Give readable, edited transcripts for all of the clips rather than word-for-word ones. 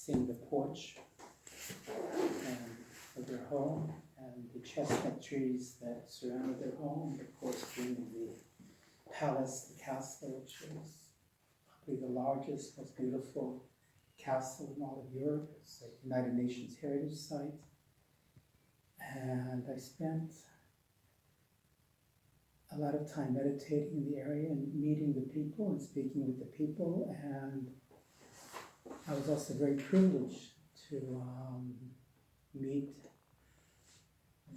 seeing the porch of their home and the chestnut trees that surrounded their home. Of course, being the palace, the castle, which was probably the largest, most beautiful castle in all of Europe. It's a United Nations Heritage Site. And I spent a lot of time meditating in the area and meeting the people and speaking with the people. And I was also very privileged to meet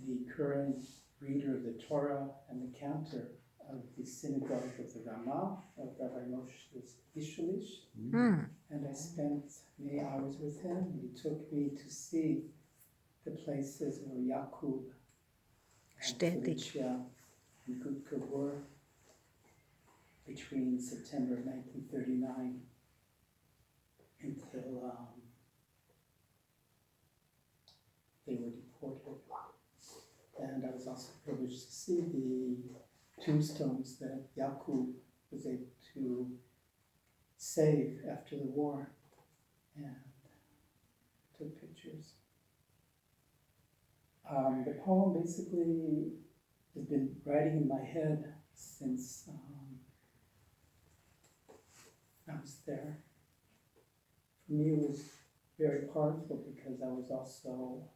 the current reader of the Torah and the cantor of the synagogue of the Ramah, of Rabbi Moshe Ishulish. And I spent many hours with him. He took me to see the places where Yaakov and Felicia and Gutka were between September 1939 until they were deported. And I was also privileged to see the tombstones that Yaakov was able to save after the war, and took pictures. The poem basically has been writing in my head since I was there. For me, it was very powerful because I was also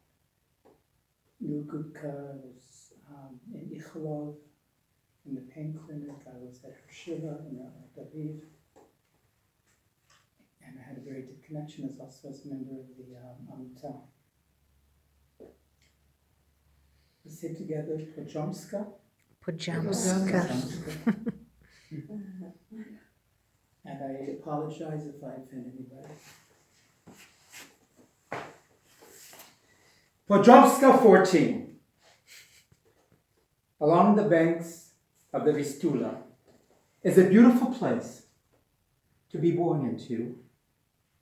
knew Gutka, I was in Ichalov, in the pain clinic, I was at her Shiva in Ramat Aviv, and I had a very deep connection as a member of the Amita. Let's say together, Pojomska. And I apologize if I offend anybody. Pojomska 14. Along the banks of the Vistula is a beautiful place to be born into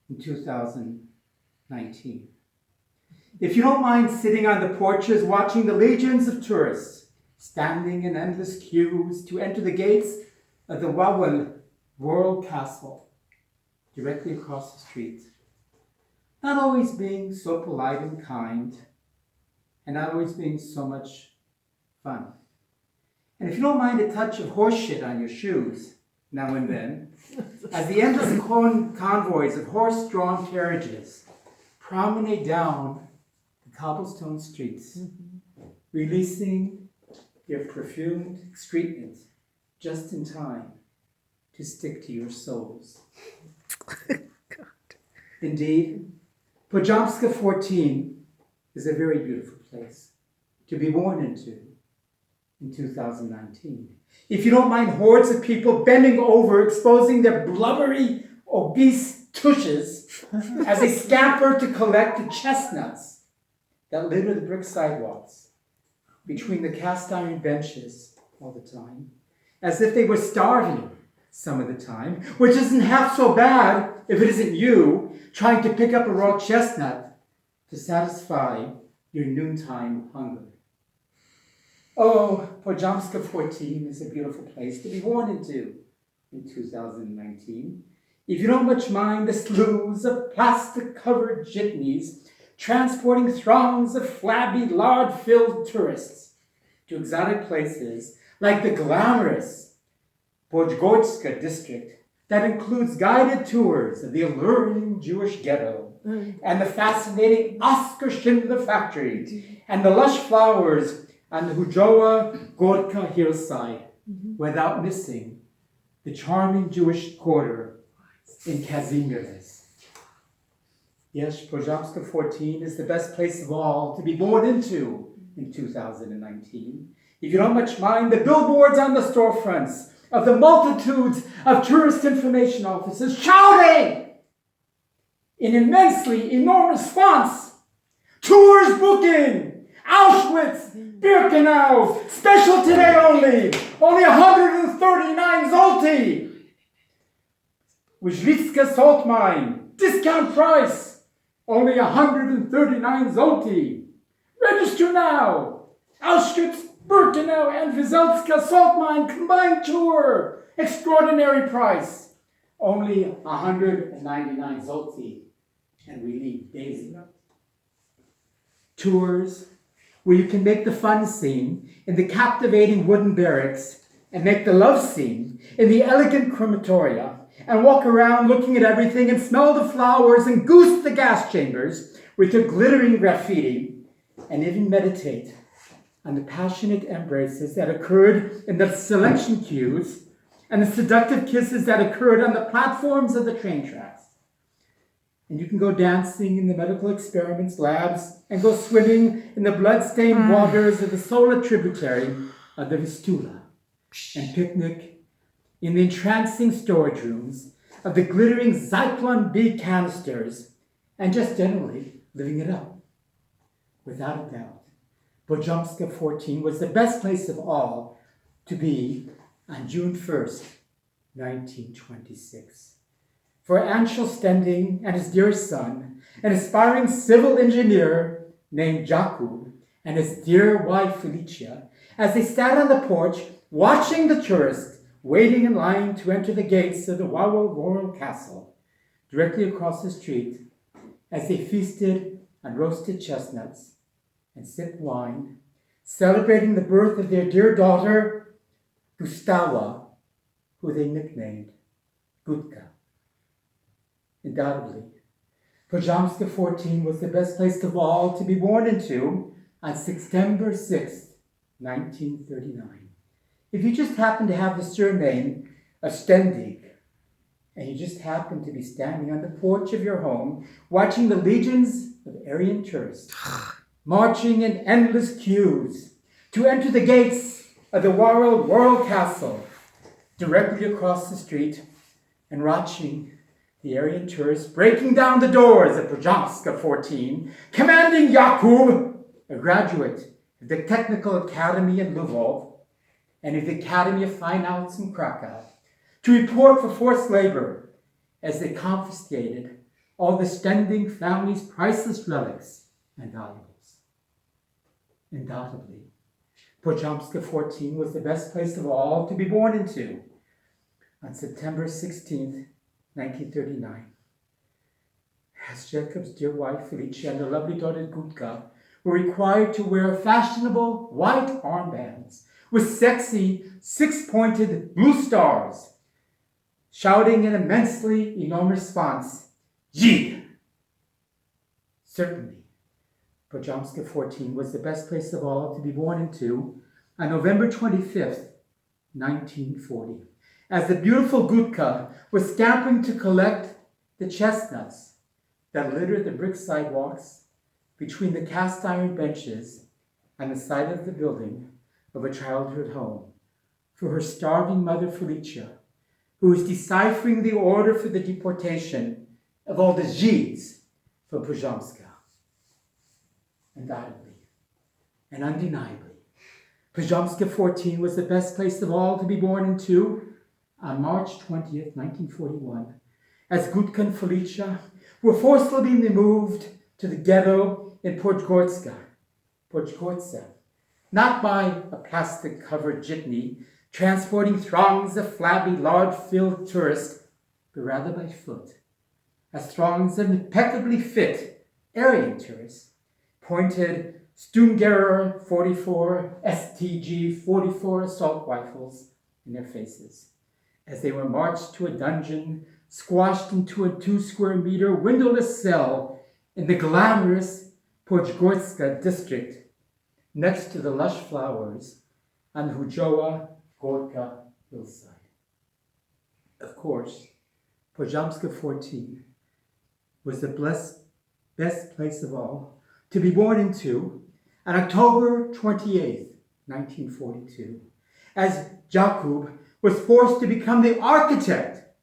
in 2019. If you don't mind sitting on the porches watching the legions of tourists standing in endless queues to enter the gates of the Wawel Royal Castle directly across the street, not always being so polite and kind, and not always being so much fun. And if you don't mind a touch of horse shit on your shoes now and then, as the endless convoys of horse-drawn carriages promenade down the cobblestone streets, releasing their perfumed excrement just in time to stick to your souls. Indeed, Pojomska 14 is a very beautiful place to be born into in 2019. If you don't mind hordes of people bending over, exposing their blubbery, obese tushes as they scamper to collect the chestnuts that litter the brick sidewalks between the cast iron benches all the time, as if they were starving some of the time, which isn't half so bad if it isn't you trying to pick up a raw chestnut to satisfy your noontime hunger. Oh, Pojomska 14 is a beautiful place to be born into in 2019. If you don't much mind the sloughs of plastic-covered jitneys transporting throngs of flabby, lard-filled tourists to exotic places like the glamorous Podgorska district that includes guided tours of the alluring Jewish ghetto and the fascinating Oscar Schindler factory and the lush flowers on the Hujoa Gorka hillside, without missing the charming Jewish quarter in Kazimierz. Yes, Pojomska 14 is the best place of all to be born into in 2019. If you don't much mind the billboards on the storefronts of the multitudes of tourist information offices shouting in immensely enormous fonts, "Tours booking! Auschwitz! Birkenau! Special today only 139 zloty! Wislicka salt mine, discount price, only 139 zloty! Register now! Auschwitz, Birkenau, and Wizelska salt mine combined tour! Extraordinary price, only 199 zloty. And we leave gazing up. Tours where you can make the fun scene in the captivating wooden barracks and make the love scene in the elegant crematoria and walk around looking at everything and smell the flowers and goose the gas chambers with your glittering graffiti and even meditate on the passionate embraces that occurred in the selection queues and the seductive kisses that occurred on the platforms of the train tracks. And you can go dancing in the medical experiments labs and go swimming in the blood-stained waters of the solar tributary of the Vistula and picnic in the entrancing storage rooms of the glittering Zyklon B canisters and just generally living it up. Without a doubt, Bojomska 14 was the best place of all to be on June 1st, 1926. For Anshel Stendig and his dear son, an aspiring civil engineer named Jakub, and his dear wife Felicia, as they sat on the porch watching the tourists waiting in line to enter the gates of the WWWII Royal Castle, directly across the street, as they feasted on roasted chestnuts and sipped wine, celebrating the birth of their dear daughter, Gustava, who they nicknamed Gutka. Undoubtedly, Bojomska 14 was the best place of all to be born into on September 6, 1939. If you just happen to have the surname of Stendig, and you just happen to be standing on the porch of your home, watching the legions of Aryan tourists marching in endless queues to enter the gates of the Royal Castle, directly across the street, and watching the Aryan tourists breaking down the doors of Bojomska 14, commanding Jakub, a graduate of the Technical Academy in Lvov and of the Academy of Fine Arts in Krakow, to report for forced labor as they confiscated all the Stendig family's priceless relics and valuables. Undoubtedly, Bojomska 14 was the best place of all to be born into on September 16th, 1939. As Jacob's dear wife Felicia and their lovely daughter Gutka were required to wear fashionable white armbands with sexy six-pointed blue stars, shouting an immensely enormous response, Yid! Certainly, Bojomska 14 was the best place of all to be born into on November 25th, 1940, as the beautiful Gutka was scampering to collect the chestnuts that littered the brick sidewalks between the cast iron benches on the side of the building of a childhood home for her starving mother Felicia, who was deciphering the order for the deportation of all the Zhids from Bojomska. Undoubtedly and undeniably, Bojomska 14 was the best place of all to be born into on March 20th, 1941, as Gutka and Felicia were forcibly moved to the ghetto in Podgorska, not by a plastic-covered jitney transporting throngs of flabby, lard-filled tourists, but rather by foot, as throngs of impeccably fit Aryan tourists pointed Sturmgewehr 44, STG 44 assault rifles in their faces, as they were marched to a dungeon squashed into a 2-square-meter windowless cell in the glamorous Podgorska district, next to the lush flowers on the Hujowa Gorka hillside. Of course, Bojomska 14 was the best place of all to be born into on October 28th, 1942, as Jakub was forced to become the architect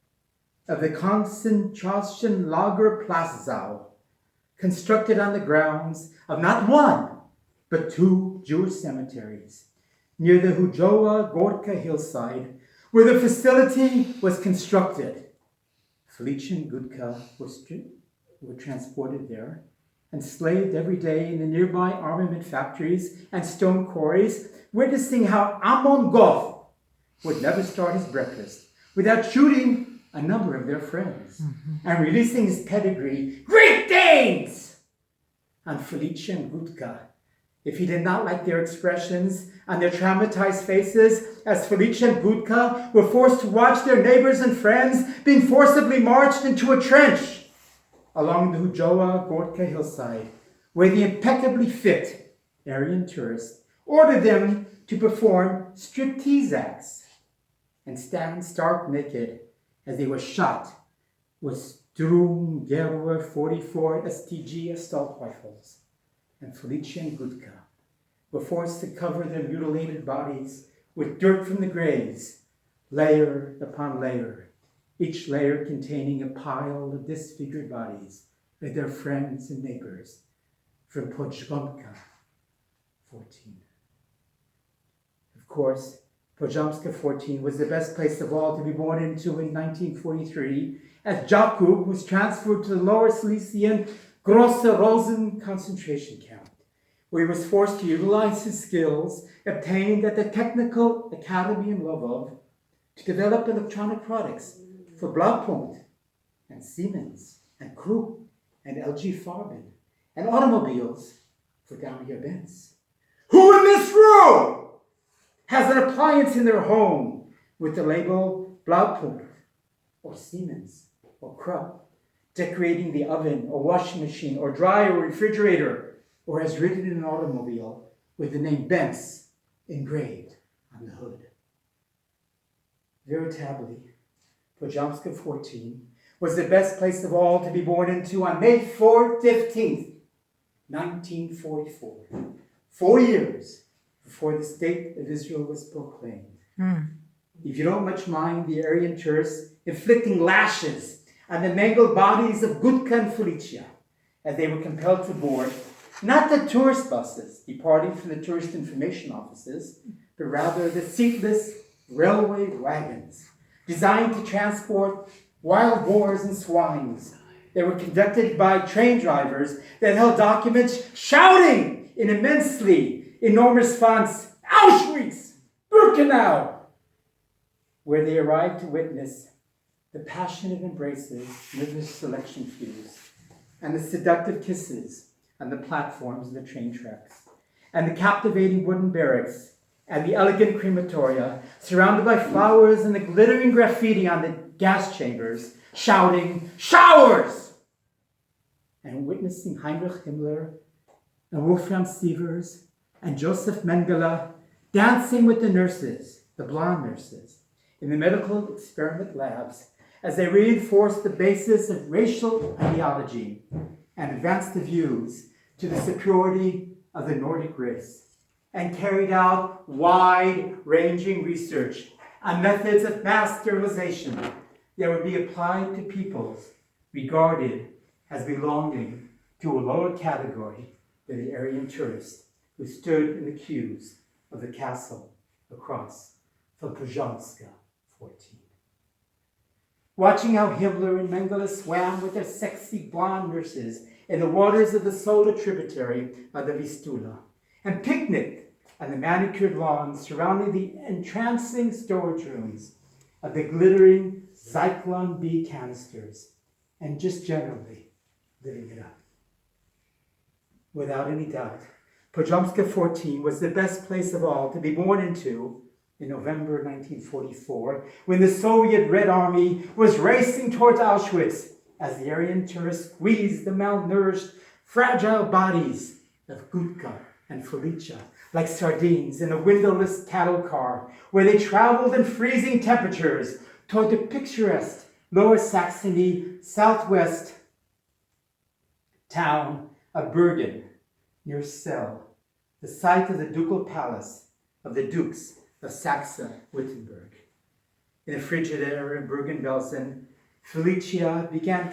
of the concentration lager Platzau, constructed on the grounds of not one, but 2 Jewish cemeteries near the Hujowa Gorka hillside, where the facility was constructed. Felicia and Gutka were transported there and slaved every day in the nearby armament factories and stone quarries, witnessing how Amon Goff would never start his breakfast without shooting a number of their friends and releasing his pedigree, Great Danes! on Felicia and Gutka, if he did not like their expressions on their traumatized faces, as Felicia and Gutka were forced to watch their neighbors and friends being forcibly marched into a trench along the Hujoa Gorka hillside, where the impeccably fit Aryan tourist ordered them to perform striptease acts and stand stark naked as they were shot with Sturmgewehr 44 STG assault rifles. And Felicia and Gutka were forced to cover their mutilated bodies with dirt from the graves, layer upon layer, each layer containing a pile of disfigured bodies of their friends and neighbors from Pojomka 14. Of course, Pojomska 14 was the best place of all to be born into in 1943, as Jakub was transferred to the Lower Silesian Grosse Rosen concentration camp, where he was forced to utilize his skills obtained at the Technical Academy in Lvov to develop electronic products for Blaupunkt and Siemens and Krupp and LG Farben and automobiles for Daimler-Benz. Who in this room has an appliance in their home with the label Blaupunkt or Siemens or Krupp, decorating the oven or washing machine or dryer or refrigerator, or has ridden in an automobile with the name Benz engraved on the hood? Veritably, Pojomska 14 was the best place of all to be born into on May 15th, 1944, 4 years before the State of Israel was proclaimed. If you don't much mind the Aryan tourists inflicting lashes on the mangled bodies of Gutka and Felicia, as they were compelled to board not the tourist buses departing from the tourist information offices, but rather the seatless railway wagons designed to transport wild boars and swines. They were conducted by train drivers that held documents shouting in immensely enormous fonts, "Auschwitz! Birkenau!" where they arrived to witness the passionate embraces near the selection queues and the seductive kisses on the platforms of the train tracks, and the captivating wooden barracks and the elegant crematoria surrounded by flowers and the glittering graffiti on the gas chambers shouting, "Showers!" and witnessing Heinrich Himmler and Wolfram Sievers and Joseph Mengele dancing with the nurses, the blonde nurses, in the medical experiment labs as they reinforced the basis of racial ideology and advanced the views to the superiority of the Nordic race, and carried out wide-ranging research on methods of mass sterilization that would be applied to peoples regarded as belonging to a lower category than the Aryan tourist who stood in the queues of the castle across from Pojomska 14. Watching how Himmler and Mengele swam with their sexy blonde nurses in the waters of the Sola tributary of the Vistula, and picnicked on the manicured lawns surrounding the entrancing storage rooms of the glittering Zyklon B canisters, and just generally living it up. Without any doubt, Pojomska 14 was the best place of all to be born into in November 1944, when the Soviet Red Army was racing towards Auschwitz as the Aryan tourists squeezed the malnourished, fragile bodies of Gutka and Felicia like sardines in a windowless cattle car, where they traveled in freezing temperatures toward the picturesque Lower Saxony southwest town of Bergen, near Celle, the site of the ducal palace of the Dukes of Saxe-Wittenberg. In the frigid air in Bergen-Belsen, Felicia began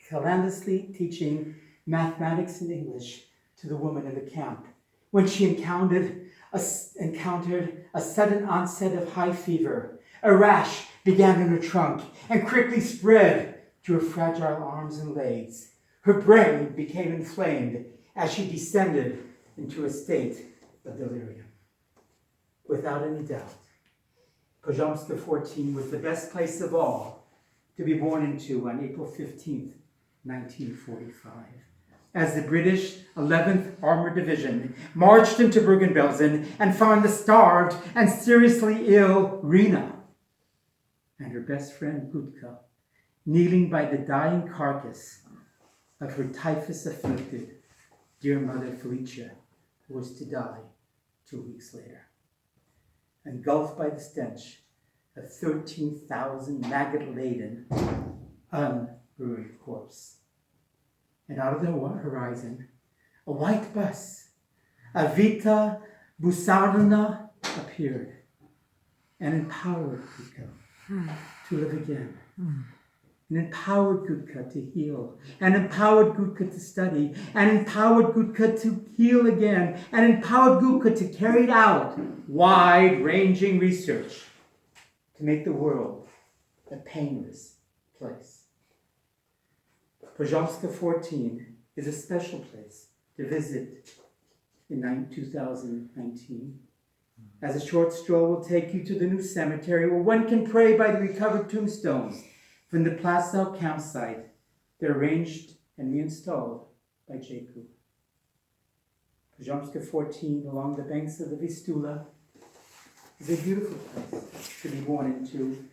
clandestinely teaching mathematics and English to the women in the camp when she encountered a sudden onset of high fever. A rash began in her trunk and quickly spread to her fragile arms and legs. Her brain became inflamed as she descended into a state of delirium. Without any doubt, Pojomska 14 was the best place of all to be born into on April 15th, 1945. as the British 11th Armored Division marched into Bergen-Belsen and found the starved and seriously ill Rena and her best friend Gutka kneeling by the dying carcass of her typhus-afflicted dear mother Felicia, who was to die 2 weeks later. Engulfed by the stench of 13,000 maggot-laden, unburied corpse. And out of the horizon, a white bus, a Vita Busarna, appeared and empowered Gutka to live again. And empowered Gutka to heal, and empowered Gutka to study, and empowered Gutka to heal again, and empowered Gutka to carry out wide-ranging research to make the world a painless place. Pozhomska 14 is a special place to visit in 2019, as a short stroll will take you to the new cemetery where one can pray by the recovered tombstones from the Plazow campsite. They're arranged and reinstalled by Jacob. Pozhomska 14 along the banks of the Vistula is a beautiful place to be born into